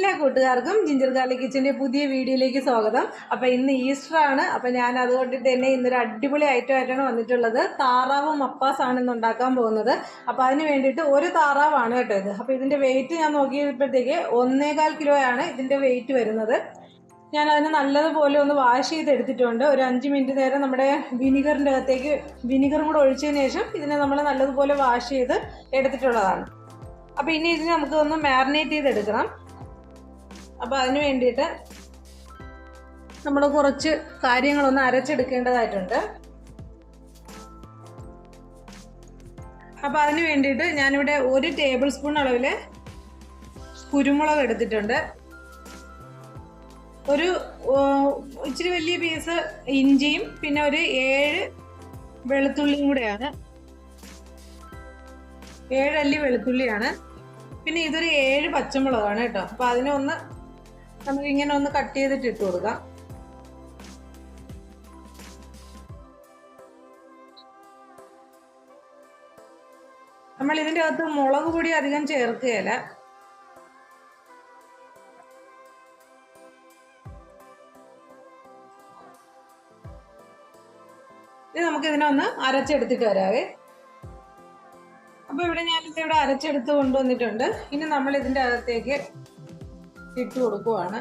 എല്ലാ കൂട്ടുകാർക്കും ginger garlic കിച്ചൻ്റെ പുതിയ വീഡിയോയിലേക്ക് സ്വാഗതം. അപ്പോൾ ഇന്ന് ഈസ്റ്റർ ആണ്. അപ്പോൾ ഞാൻ അതുകൊണ്ടിട്ട് തന്നെ ഇന്നൊരു അടിപൊളി ഐറ്റം ആയിട്ടാണ് വന്നിട്ടുള്ളത്. താറാവ് മപ്പാസാണ് ഇന്ന് ഉണ്ടാക്കാൻ പോകുന്നത്. അപ്പോൾ അതിന് വേണ്ടിയിട്ട് ഒരു താറാവാണ് കേട്ടോ ഇത്. അപ്പോൾ ഇതിൻ്റെ വെയിറ്റ് ഞാൻ നോക്കിയപ്പോഴത്തേക്ക് 1.25 കിലോയാണ് ഇതിൻ്റെ വെയിറ്റ് വരുന്നത്. ഞാൻ അതിന് നല്ലതുപോലെ ഒന്ന് വാഷ് ചെയ്തെടുത്തിട്ടുണ്ട്. ഒരു 5 മിനിറ്റ് നേരം നമ്മുടെ വിനിഗറിൻ്റെ അകത്തേക്ക് വിനിഗറും കൂടെ ഒഴിച്ചതിന് ശേഷം ഇതിനെ നമ്മൾ നല്ലതുപോലെ വാഷ് ചെയ്ത് എടുത്തിട്ടുള്ളതാണ്. അപ്പോൾ ഇനി ഇതിന് നമുക്ക് ഒന്ന് മാരിനേറ്റ് ചെയ്തെടുക്കണം. അപ്പോൾ അതിന് വേണ്ടിയിട്ട് നമ്മൾ കുറച്ച് കാര്യങ്ങളൊന്ന് അരച്ചെടുക്കേണ്ടതായിട്ടുണ്ട്. അപ്പോൾ അതിന് വേണ്ടിയിട്ട് ഞാനിവിടെ 1 ടേബിൾ സ്പൂൺ അളവിൽ കുരുമുളക് എടുത്തിട്ടുണ്ട്. ഒരു ഇച്ചിരി വലിയ പീസ് ഇഞ്ചിയും പിന്നെ ഒരു 7 വെളുത്തുള്ളിയും കൂടെയാണ്. 7 അല്ലി വെളുത്തുള്ളിയാണ്. പിന്നെ ഇതൊരു 7 പച്ചമുളകാണ് കേട്ടോ. അപ്പോൾ അതിനൊന്ന് നമുക്കിങ്ങനെ ഒന്ന് കട്ട് ചെയ്തിട്ട് ഇട്ട് കൊടുക്കാം. നമ്മൾ ഇതിൻ്റെ അകത്ത് മുളക് പൊടി അധികം ചേർക്കുകയില്ല. ഇത് നമുക്കിതിനെ ഒന്ന് അരച്ചെടുത്തിട്ട് വരാവേ. അപ്പോൾ ഇവിടെ ഞാനിതിവിടെ അരച്ചെടുത്ത് കൊണ്ടുവന്നിട്ടുണ്ട്. ഇനി നമ്മൾ ഇതിൻ്റെ അകത്തേക്ക് ഇട്ട് കൊടുക്കുവാണ്.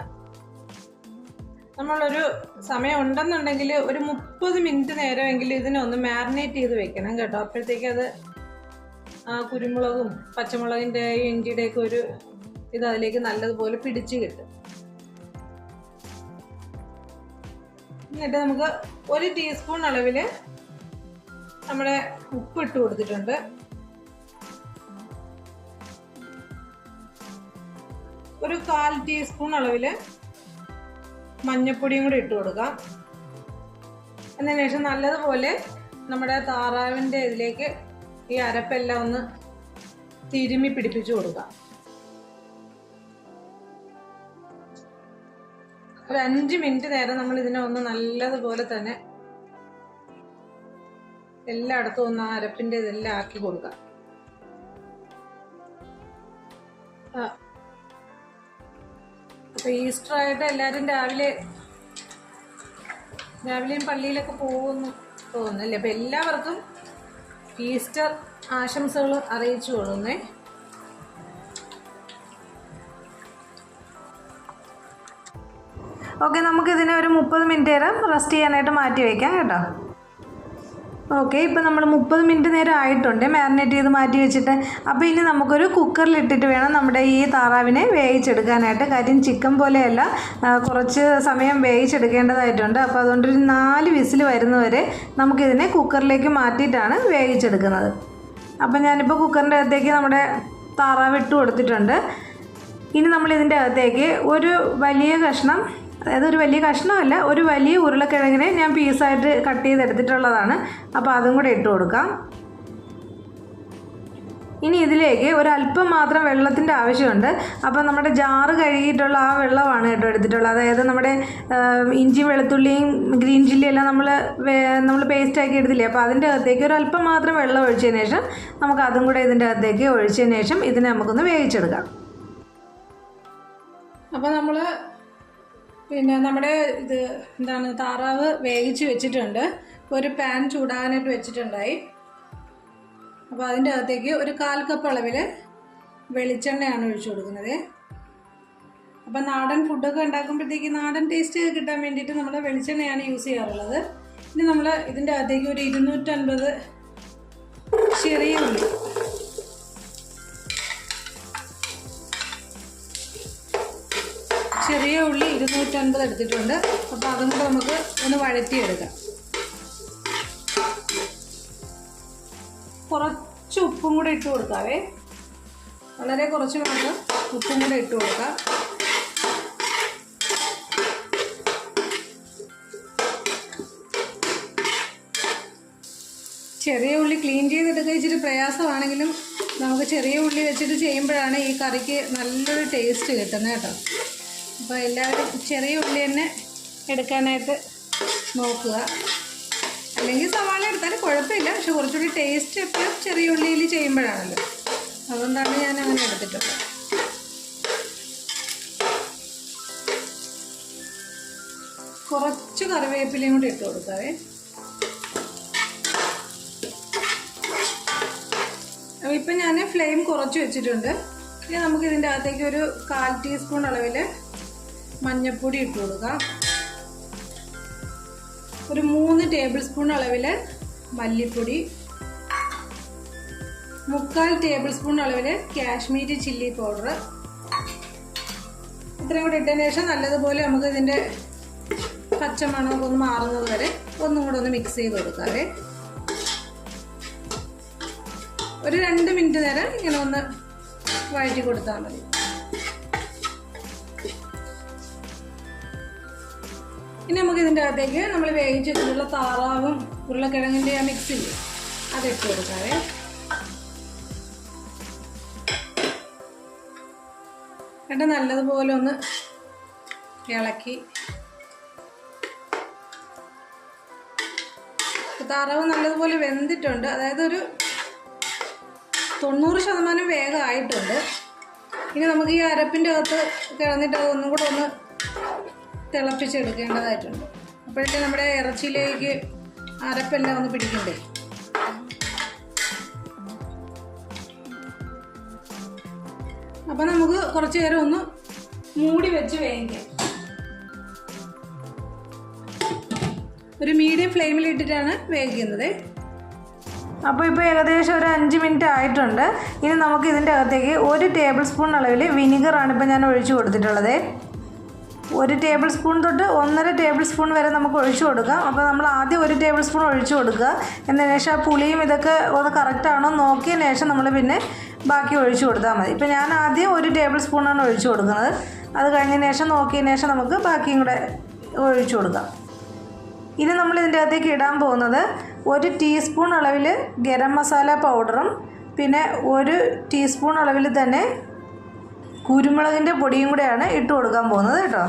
നമ്മളൊരു സമയം ഉണ്ടെന്നുണ്ടെങ്കിൽ ഒരു 30 മിനിറ്റ് നേരമെങ്കിലും ഇതിനൊന്ന് മാരിനേറ്റ് ചെയ്ത് വെക്കണം കേട്ടോ. അപ്പോഴത്തേക്ക് അത് ആ കുരുമുളകും പച്ചമുളകിൻ്റെ ഇഞ്ചിയുടെയൊക്കെ ഒരു ഇത് അതിലേക്ക് നല്ലതുപോലെ പിടിച്ച് കിട്ടും. എന്നിട്ട് നമുക്ക് 1 ടീസ്പൂൺ അളവിൽ നമ്മുടെ ഉപ്പ് ഇട്ട് കൊടുത്തിട്ടുണ്ട്. ഒരു 1/4 ടീസ്പൂൺ അളവിൽ മഞ്ഞൾപ്പൊടിയും കൂടി ഇട്ട് കൊടുക്കാം. അതിന് ശേഷം നല്ലതുപോലെ നമ്മുടെ താറാവിൻ്റെ ഇതിലേക്ക് ഈ അരപ്പെല്ലാം ഒന്ന് തിരുമ്മി പിടിപ്പിച്ചു കൊടുക്കാം. ഒരു 5 മിനിറ്റ് നേരം നമ്മൾ ഇതിനെ ഒന്ന് നല്ലതുപോലെ തന്നെ എല്ലായിടത്തും ഒന്ന് ആ അരപ്പിൻ്റെ ഇതെല്ലാം ആക്കി കൊടുക്കാം. അപ്പോൾ ഈസ്റ്റർ ആയിട്ട് എല്ലാവരും രാവിലെയും പള്ളിയിലൊക്കെ പോകുമെന്ന് തോന്നുന്നല്ലേ. അപ്പോൾ എല്ലാവർക്കും ഈസ്റ്റർ ആശംസകൾ അറിയിച്ചു കൊള്ളുന്നേ. ഓക്കെ, നമുക്കിതിനെ ഒരു 30 മിനിറ്റ് നേരം റെസ്റ്റ് ചെയ്യാനായിട്ട് മാറ്റി വയ്ക്കാം കേട്ടോ. ഓക്കെ, ഇപ്പോൾ നമ്മൾ 30 മിനിറ്റ് നേരം ആയിട്ടുണ്ട് മാരിനേറ്റ് ചെയ്ത് മാറ്റി വെച്ചിട്ട്. അപ്പോൾ ഇനി നമുക്കൊരു കുക്കറിലിട്ടിട്ട് വേണം നമ്മുടെ ഈ താറാവിനെ വേവിച്ചെടുക്കാനായിട്ട്. കാര്യം ചിക്കൻ പോലെയല്ല, കുറച്ച് സമയം വേവിച്ചെടുക്കേണ്ടതായിട്ടുണ്ട്. അപ്പോൾ അതുകൊണ്ടൊരു 4 വിസിൽ വരുന്നവരെ നമുക്കിതിനെ കുക്കറിലേക്ക് മാറ്റിയിട്ടാണ് വേവിച്ചെടുക്കുന്നത്. അപ്പോൾ ഞാനിപ്പോൾ കുക്കറിൻ്റെ അകത്തേക്ക് നമ്മുടെ താറാവ് ഇട്ട് കൊടുത്തിട്ടുണ്ട്. ഇനി നമ്മളിതിൻ്റെ അകത്തേക്ക് ഒരു വലിയ കഷ്ണം, അതായത് ഒരു വലിയ കഷ്ണമല്ല, ഒരു വലിയ ഉരുളക്കിഴങ്ങിനെ ഞാൻ പീസായിട്ട് കട്ട് ചെയ്തെടുത്തിട്ടുള്ളതാണ്. അപ്പോൾ അതും കൂടെ ഇട്ട് കൊടുക്കാം. ഇനി ഇതിലേക്ക് ഒരല്പം മാത്രം വെള്ളത്തിൻ്റെ ആവശ്യമുണ്ട്. അപ്പോൾ നമ്മുടെ ജാറ് കഴുകിയിട്ടുള്ള ആ വെള്ളമാണ് കേട്ടോ എടുത്തിട്ടുള്ളത്. അതായത് നമ്മുടെ ഇഞ്ചിയും വെളുത്തുള്ളിയും ഗ്രീൻ ചില്ലിയെല്ലാം നമ്മൾ പേസ്റ്റാക്കി എടുത്തില്ലേ. അപ്പോൾ അതിൻ്റെ അകത്തേക്ക് ഒരല്പം മാത്രം വെള്ളം ഒഴിച്ചതിന് ശേഷം നമുക്ക് അതും കൂടെ ഇതിൻ്റെ അകത്തേക്ക് ഒഴിച്ചതിന് ശേഷം ഇതിനെ നമുക്കൊന്ന് വേവിച്ചെടുക്കാം. അപ്പോൾ നമ്മൾ നമ്മുടെ ഇത് താറാവ് വേവിച്ച് വെച്ചിട്ടുണ്ട്. ഒരു പാൻ ചൂടാകാനായിട്ട് വെച്ചിട്ടുണ്ടായി. അപ്പോൾ അതിൻ്റെ അകത്തേക്ക് ഒരു 1/4 കപ്പ് അളവിൽ വെളിച്ചെണ്ണയാണ് ഒഴിച്ചു കൊടുക്കുന്നത്. അപ്പോൾ നാടൻ ഫുഡൊക്കെ ഉണ്ടാക്കുമ്പോഴത്തേക്ക് നാടൻ ടേസ്റ്റ് കിട്ടാൻ വേണ്ടിയിട്ട് നമ്മൾ വെളിച്ചെണ്ണയാണ് യൂസ് ചെയ്യാറുള്ളത്. ഇനി നമ്മൾ ഇതിൻ്റെ അകത്തേക്ക് ഒരു 250 ചെറിയ ഉള്ളി, ചെറിയ ഉള്ളി 250 എടുത്തിട്ടുണ്ട്. അപ്പോൾ അതും കൂടെ നമുക്ക് ഒന്ന് വഴറ്റിയെടുക്കാം. കുറച്ച് ഉപ്പും കൂടെ ഇട്ട് കൊടുക്കാവേ. വളരെ കുറച്ച് മാത്രം ഉപ്പും കൂടെ ഇട്ട് കൊടുക്കാം. ചെറിയ ഉള്ളി ക്ലീൻ ചെയ്തെടുക്കുക ഇച്ചിരി പ്രയാസമാണെങ്കിലും നമുക്ക് ചെറിയ ഉള്ളി വെച്ചിട്ട് ചെയ്യുമ്പോഴാണ് ഈ കറിക്ക് നല്ലൊരു ടേസ്റ്റ് കിട്ടുന്നത് കേട്ടോ. അപ്പോൾ എല്ലാവരും ചെറിയ ഉള്ളി തന്നെ എടുക്കാനായിട്ട് നോക്കുക. അല്ലെങ്കിൽ സവാള എടുത്താലും കുഴപ്പമില്ല, പക്ഷെ കുറച്ചുകൂടി ടേസ്റ്റ് എപ്പോഴും ചെറിയ ഉള്ളിയിൽ ചെയ്യുമ്പോഴാണല്ലോ. അതുകൊണ്ടാണ് ഞാൻ അങ്ങനെ എടുത്തിട്ടുള്ളത്. കുറച്ച് കറിവേപ്പിലയും കൂടി ഇട്ട് കൊടുക്കാവേ. അപ്പോൾ ഇപ്പം ഞാൻ ഫ്ലെയിം കുറച്ച് വെച്ചിട്ടുണ്ട്. ഇനി നമുക്ക് ഇതിൻ്റെ അകത്തേക്ക് ഒരു 1/4 ടീസ്പൂൺ അളവിൽ മഞ്ഞൾപ്പൊടി ഇട്ട് കൊടുക്കാം. ഒരു 3 ടേബിൾ സ്പൂൺ അളവിൽ മല്ലിപ്പൊടി, 3/4 ടേബിൾ സ്പൂൺ അളവിൽ കാശ്മീരി ചില്ലി പൗഡർ. ഇത്രയും കൂടി ഇട്ടതിന് ശേഷം നല്ലതുപോലെ നമുക്ക് ഇതിൻ്റെ പച്ചമണമൊക്കെ ഒന്ന് മാറുന്നത് വരെ ഒന്നും കൂടെ ഒന്ന് മിക്സ് ചെയ്ത് കൊടുക്കാവേ. ഒരു 2 മിനിറ്റ് നേരം ഇങ്ങനെ ഒന്ന് വഴറ്റി കൊടുത്താൽ മതി. ഇനി നമുക്ക് ഇതിൻ്റെ അകത്തേക്ക് നമ്മൾ വേവിച്ച് വെച്ചിട്ടുള്ള താറാവും ഉരുളക്കിഴങ്ങിൻ്റെ ആ മിക്സ് ഇല്ലേ, അതിട്ട് കൊടുക്കാവേ. എന്നിട്ട് നല്ലതുപോലെ ഒന്ന് ഇളക്കി. താറാവ് നല്ലതുപോലെ വെന്തിട്ടുണ്ട്, അതായത് ഒരു 90% വേഗമായിട്ടുണ്ട്. ഇനി നമുക്ക് ഈ അരപ്പിൻ്റെ അകത്ത് കിടന്നിട്ട് അതൊന്നും കൂടെ ഒന്ന് തിളപ്പിച്ചെടുക്കേണ്ടതായിട്ടുണ്ട്. അപ്പോഴത്തെ നമ്മുടെ ഇറച്ചിയിലേക്ക് അരപ്പെല്ലാം ഒന്ന് പിടിക്കണ്ടേ. അപ്പം നമുക്ക് കുറച്ച് നേരം ഒന്ന് മൂടി വെച്ച് വേവിക്കാം. ഒരു മീഡിയം ഫ്ലെയിമിൽ ഇട്ടിട്ടാണ് വേവിക്കുന്നത്. അപ്പോൾ ഇപ്പോൾ ഏകദേശം ഒരു 5 മിനിറ്റ് ആയിട്ടുണ്ട്. ഇനി നമുക്ക് ഇതിൻ്റെ അകത്തേക്ക് 1 ടേബിൾ സ്പൂൺ അളവിൽ വിനിഗറാണ് ഇപ്പോൾ ഞാൻ ഒഴിച്ചു കൊടുത്തിട്ടുള്ളത്. 1 ടേബിൾ സ്പൂൺ തൊട്ട് 1.5 ടേബിൾ സ്പൂൺ വരെ നമുക്ക് ഒഴിച്ചു കൊടുക്കാം. അപ്പോൾ നമ്മൾ ആദ്യം 1 ടേബിൾ സ്പൂൺ ഒഴിച്ചു കൊടുക്കുക. എന്നതിന് ശേഷം ആ പുളിയും ഇതൊക്കെ ഒന്ന് കറക്റ്റാണോ നോക്കിയതിന് ശേഷം നമ്മൾ പിന്നെ ബാക്കി ഒഴിച്ചു കൊടുത്താൽ മതി. ഇപ്പോൾ ഞാൻ ആദ്യം 1 ടേബിൾ സ്പൂണാണ് ഒഴിച്ചു കൊടുക്കുന്നത്. അത് കഴിഞ്ഞതിന് ശേഷം നോക്കിയതിന് ശേഷം നമുക്ക് ബാക്കിയും കൂടെ ഒഴിച്ചു കൊടുക്കാം. ഇനി നമ്മൾ ഇതിൻ്റെ അകത്തേക്ക് ഇടാൻ പോകുന്നത് 1 ടീസ്പൂൺ അളവിൽ ഗരം മസാല പൗഡറും പിന്നെ 1 ടീസ്പൂൺ അളവിൽ തന്നെ കുരുമുളകിൻ്റെ പൊടിയും കൂടെയാണ് ഇട്ട് കൊടുക്കാൻ പോകുന്നത് കേട്ടോ.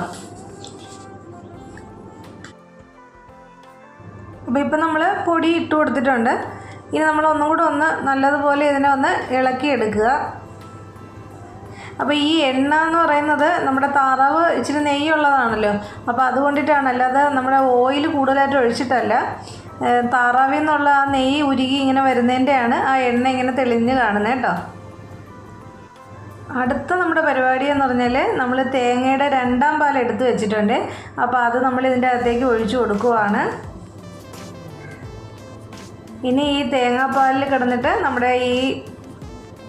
അപ്പോൾ ഇപ്പം നമ്മൾ പൊടി ഇട്ട് കൊടുത്തിട്ടുണ്ട്. ഇനി നമ്മൾ ഒന്നും കൂടെ ഒന്ന് നല്ലതുപോലെ ഇതിനെ ഒന്ന് ഇളക്കിയെടുക്കുക. അപ്പോൾ ഈ എണ്ണ എന്ന് പറയുന്നത് നമ്മുടെ താറാവ് ഇച്ചിരി നെയ്യുള്ളതാണല്ലോ, അപ്പോൾ അതുകൊണ്ടിട്ടാണ്, അല്ലാതെ നമ്മുടെ ഓയിൽ കൂടുതലായിട്ട് ഒഴിച്ചിട്ടല്ല. താറാവിൽ നിന്നുള്ള ആ നെയ്യ് ഉരുകി ഇങ്ങനെ വരുന്നതിൻ്റെയാണ് ആ എണ്ണ ഇങ്ങനെ തെളിഞ്ഞ് കാണുന്നത് കേട്ടോ. അടുത്ത നമ്മുടെ പരിപാടി എന്ന് പറഞ്ഞാൽ നമ്മൾ തേങ്ങയുടെ 2ാം പാൽ എടുത്ത് വെച്ചിട്ടുണ്ട്. അപ്പോൾ അത് നമ്മൾ ഇതിൻ്റെ അകത്തേക്ക് ഒഴിച്ചു കൊടുക്കുവാണ്. ഇനി ഈ തേങ്ങാപ്പാലിൽ കിടന്നിട്ട് നമ്മുടെ ഈ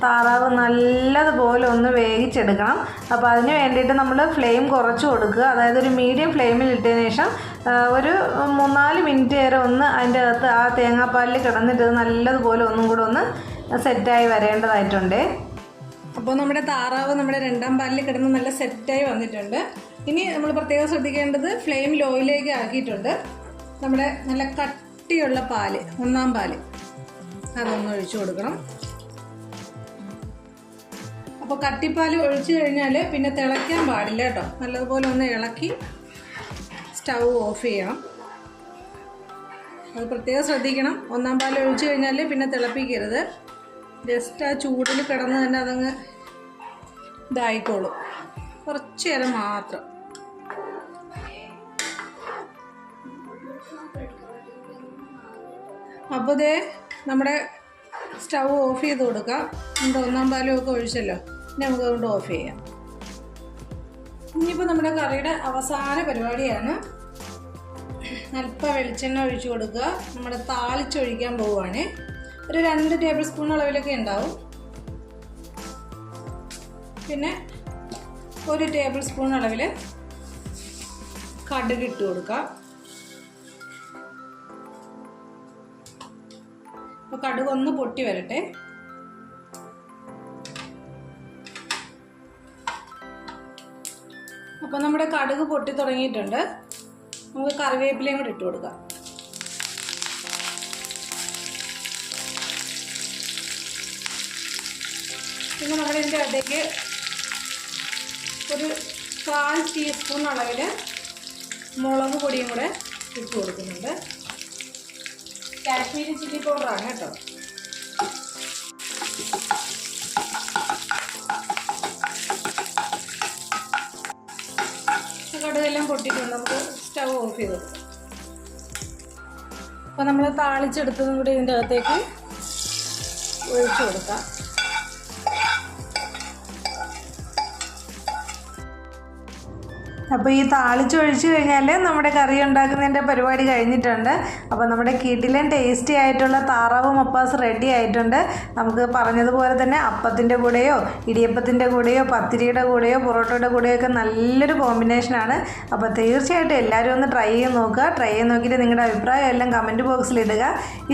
താറാവ് നല്ലതുപോലെ ഒന്ന് വേവിച്ചെടുക്കണം. അപ്പോൾ അതിന് വേണ്ടിയിട്ട് നമ്മൾ ഫ്ലെയിം കുറച്ച് കൊടുക്കുക. അതായത് ഒരു മീഡിയം ഫ്ലെയിമിൽ ഇട്ടതിന് ശേഷം ഒരു 3-4 മിനിറ്റ് നേരം ഒന്ന് അതിൻ്റെ അകത്ത് ആ തേങ്ങാപ്പാലിൽ കിടന്നിട്ട് നല്ലതുപോലെ ഒന്നും കൂടെ ഒന്ന് സെറ്റായി വരേണ്ടതായിട്ടുണ്ട്. അപ്പോൾ നമ്മുടെ താറാവ് നമ്മുടെ 2ാം പാലിൽ കിടന്ന് നല്ല സെറ്റായി വന്നിട്ടുണ്ട്. ഇനി നമ്മൾ പ്രത്യേകം ശ്രദ്ധിക്കേണ്ടത് ഫ്ലെയിം ലോയിലേക്ക് ആക്കിയിട്ടുണ്ട്. നമ്മുടെ നല്ല കട്ടിയുള്ള പാല്, 1ാം പാല്, അതൊന്ന് ഒഴിച്ചു കൊടുക്കണം. അപ്പോൾ കട്ടിപ്പാൽ ഒഴിച്ചു കഴിഞ്ഞാൽ പിന്നെ തിളയ്ക്കാൻ പാടില്ല കേട്ടോ. നല്ലതുപോലെ ഒന്ന് ഇളക്കി സ്റ്റൗ ഓഫ് ചെയ്യണം. അത് പ്രത്യേകം ശ്രദ്ധിക്കണം. 1ാം പാൽ ഒഴിച്ചു കഴിഞ്ഞാൽ പിന്നെ തിളപ്പിക്കരുത്. ജസ്റ്റ് ആ ചൂടിൽ കിടന്ന് തന്നെ അതങ്ങ് ഇതായിക്കോളും. കുറച്ച് നേരം മാത്രം. അപ്പോൾ ഇതേ നമ്മുടെ സ്റ്റൗ ഓഫ് ചെയ്ത് കൊടുക്കാം. നമ്മുടെ 1ാം പാലും ഒക്കെ ഒഴിച്ചല്ലോ, ഇനി നമുക്ക് അതുകൊണ്ട് ഓഫ് ചെയ്യാം. ഇനിയിപ്പോൾ നമ്മുടെ കറിയുടെ അവസാന പരിപാടിയാണ്. അല്പം വെളിച്ചെണ്ണ ഒഴിച്ചു കൊടുക്കുക. നമ്മുടെ താളിച്ചൊഴിക്കാൻ പോവുകയാണ്. ഒരു 2 ടേബിൾ സ്പൂൺ അളവിലൊക്കെ ഉണ്ടാവും. പിന്നെ 1 ടേബിൾ സ്പൂൺ അളവിൽ കടുക് ഇട്ട് കൊടുക്കുക. അപ്പോൾ കടുക് ഒന്ന് പൊട്ടി വരട്ടെ. അപ്പോൾ നമ്മുടെ കടുക് പൊട്ടി തുടങ്ങിയിട്ടുണ്ട്. നമുക്ക് കറിവേപ്പിലയും കൂടി ഇട്ട് കൊടുക്കാം. പിന്നെ നമ്മുടെ ഇതിൻ്റെ അകത്തേക്ക് ഒരു 1/4 ടീസ്പൂൺ അളവിൽ മുളക് പൊടിയും കൂടെ ഇട്ട് കൊടുക്കുന്നുണ്ട്. കാശ്മീരി ചില്ലി പൗഡറാണ് കേട്ടോ. കടുകെല്ലാം പൊട്ടിയിട്ടുണ്ട്. നമുക്ക് സ്റ്റൗ ഓഫ് ചെയ്ത് കൊടുക്കാം. അപ്പോൾ നമ്മൾ താളിച്ചെടുത്തതും കൂടി ഇതിൻ്റെ അകത്തേക്ക് ഒഴിച്ചു കൊടുക്കാം. അപ്പോൾ ഈ താളിച്ചൊഴിച്ച് കഴിഞ്ഞാൽ നമ്മുടെ കറി ഉണ്ടാക്കുന്നതിൻ്റെ പരിപാടി കഴിഞ്ഞിട്ടുണ്ട്. അപ്പോൾ നമ്മുടെ കിടിലൻ ടേസ്റ്റി ആയിട്ടുള്ള താറാവ് മപ്പാസ് റെഡി ആയിട്ടുണ്ട്. നമുക്ക് പറഞ്ഞതുപോലെ തന്നെ അപ്പത്തിൻ്റെ കൂടെയോ ഇടിയപ്പത്തിൻ്റെ കൂടെയോ പത്തിരിയുടെ കൂടെയോ പൊറോട്ടയുടെ കൂടെയോ ഒക്കെ നല്ലൊരു കോമ്പിനേഷനാണ്. അപ്പോൾ തീർച്ചയായിട്ടും എല്ലാവരും ഒന്ന് ട്രൈ ചെയ്ത് നോക്കുക. ട്രൈ ചെയ്ത് നോക്കിയിട്ട് നിങ്ങളുടെ അഭിപ്രായം എല്ലാം കമൻറ്റ് ബോക്സിൽ ഇടുക.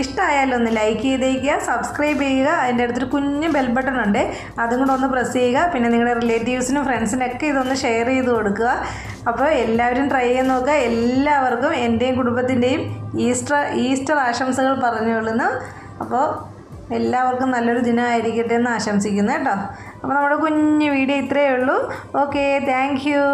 ഇഷ്ടമായാലും ഒന്ന് ലൈക്ക് ചെയ്തേക്കുക, സബ്സ്ക്രൈബ് ചെയ്യുക. അതിൻ്റെ അടുത്തൊരു കുഞ്ഞ് ബെൽ ബട്ടൺ ഉണ്ട്, അതും കൂടെ ഒന്ന് പ്രസ് ചെയ്യുക. പിന്നെ നിങ്ങളുടെ റിലേറ്റീവ്സിനും ഫ്രണ്ട്സിനൊക്കെ ഇതൊന്ന് ഷെയർ ചെയ്ത് കൊടുക്കുക. അപ്പോൾ എല്ലാവരും ട്രൈ ചെയ്ത് നോക്കുക. എല്ലാവർക്കും എൻ്റെയും കുടുംബത്തിൻ്റെയും ഈസ്റ്റർ ആശംസകൾ പറഞ്ഞുകൊള്ളുന്നു. അപ്പോൾ എല്ലാവർക്കും നല്ലൊരു ദിനമായിരിക്കട്ടെ എന്ന് ആശംസിക്കുന്നു കേട്ടോ. അപ്പോൾ നമ്മുടെ കുഞ്ഞു വീഡിയോ ഇത്രയേ ഉള്ളൂ. Okay, thank you.